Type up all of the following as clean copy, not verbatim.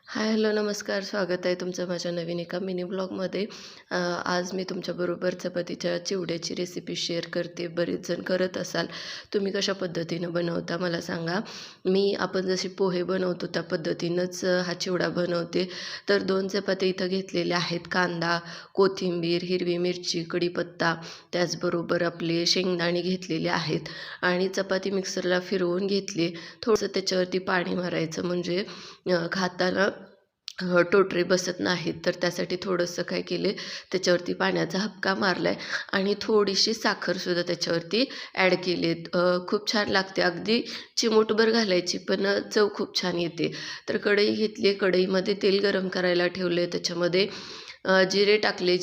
हाय, hello, नमस्कार. स्वागत आहे तुमचं माझ्या नवीन एका मिनी ब्लॉगमध्ये. आज मी तुमच्याबरोबर चपातीच्या चिवड्याची रेसिपी शेअर करते. बरेच जण करत असाल. तुम्ही कशा पद्धतीनं बनवता मला सांगा. आपण जशी पोहे बनवतो त्या पद्धतीनंच हा चिवडा बनवते. तर 2 चपात्या इथं घेतलेल्या आहेत. कांदा, कोथिंबीर, हिरवी मिरची, कढीपत्ता, त्याचबरोबर आपले शेंगदाणे घेतलेले आहेत आणि चपाती मिक्सरला फिरवून घेतली. थोडंसं त्याच्यावरती पाणी मारायचं म्हणजे खाताना टोटरे बसत नाहीत. तर त्यासाठी थोडंसं काय केले, त्याच्यावरती पाण्याचा हबका मारला आहे आणि थोडीशी साखरसुद्धा त्याच्यावरती ॲड केली खूप छान लागते. अगदी चिमूटभर घालायची, पण चव खूप छान येते. तर कढई घेतली. कढईमध्ये तेल गरम करायला ठेवले. त्याच्यामध्ये जिरे टाकले.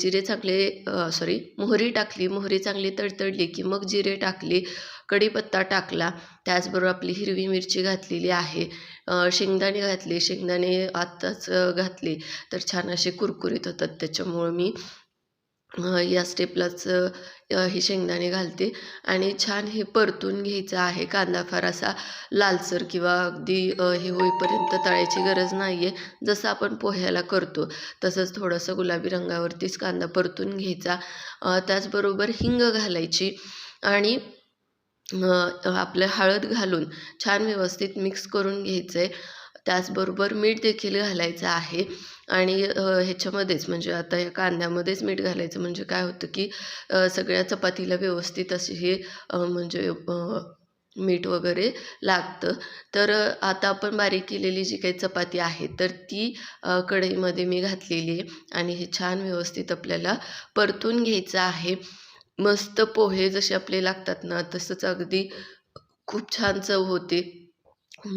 मोहरी टाकली. मोहरी चांगली तडतडली की मग जिरे टाकले. कढीपत्ता टाकला. त्याचबरोबर आपली हिरवी मिरची घातलेली आहे. शेंगदाणे घातले. शेंगदाणे आत्ताच घातले तर छान असे कुरकुरीत होतात. त्याच्यामुळं मी या स्टेपलाच हे शेंगदाणे घालते आणि छान हे परतून घ्यायचं आहे. कांदा फार असा लालसर किंवा अगदी हे होईपर्यंत तळायची गरज नाही आहे. जसं आपण पोह्याला करतो तसंच थोडंसं गुलाबी रंगावरतीच कांदा परतून घ्यायचा. त्याचबरोबर हिंग घालायची आणि आपलं हळद घालून छान व्यवस्थित मिक्स करून घ्यायचं आहे. त्याचबरोबर मीठ देखील घालायचं आहे आणि ह्याच्यामध्येच म्हणजे आता या कांद्यामध्येच मीठ घालायचं म्हणजे काय होतं की सगळ्या चपातीला व्यवस्थित असे हे मीठ वगैरे लागतं. तर आता आपण बारीक केलेली जी काही चपाती आहे तर ती कढईमध्ये मी घातलेली आहे आणि हे छान व्यवस्थित आपल्याला परतून घ्यायचं आहे. मस्त पोहे जसे आपले लागतात ना तसंच अगदी खूप छान चव होते.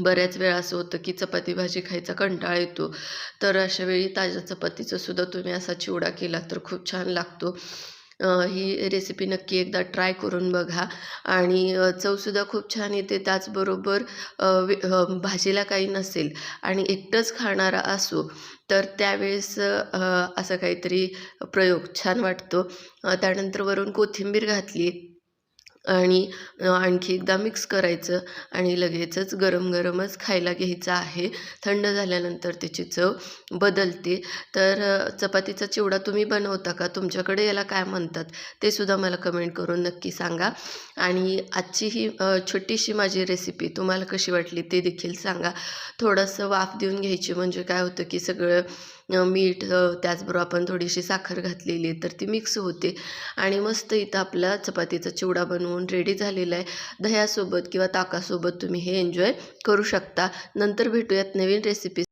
बऱ्याच वेळा असं होतं की चपाती भाजी खायचा कंटाळा येतो. तर अशा वेळी ताज्या चपातीचा सुद्धा तुम्ही असा चिवडा केला तर खूप छान लागतो. ही रेसिपी नक्की एकदा ट्राय करून बघा आणि चवसुद्धा खूप छान येते. त्याचबरोबर भाजीला काही नसेल आणि एकटंच खाणारा असो तर त्यावेळेस असं काहीतरी प्रयोग छान वाटतो. त्यानंतर वरून कोथिंबीर घातली आणि आणखी एकदा मिक्स करायचं आणि लगेचच गरम-गरमच खायला घ्यायचं आहे. थंड झाल्यानंतर त्याची चव बदलते. तर चपातीचा चिवडा तुम्ही बनवता का? तुमच्याकडे याला काय म्हणतात? ते सुद्धा मला कमेंट करून नक्की सांगा. आणि आजची ही छोटीशी माझी रेसिपी तुम्हाला कशी वाटली ते देखील सांगा. थोडंसं वाफ देऊन घ्यायची म्हणजे काय होतं की सगळं मीठ त्याचबरोबर आपण थोडीशी साखर घातलेली आहे तर ती मिक्स होते आणि मस्त इथं आपला चपातीचा चिवडा बनवून रेडी झालेला आहे. दह्यासोबत किंवा ताकासोबत तुम्ही हे एन्जॉय करू शकता. नंतर भेटूयात नवीन रेसिपी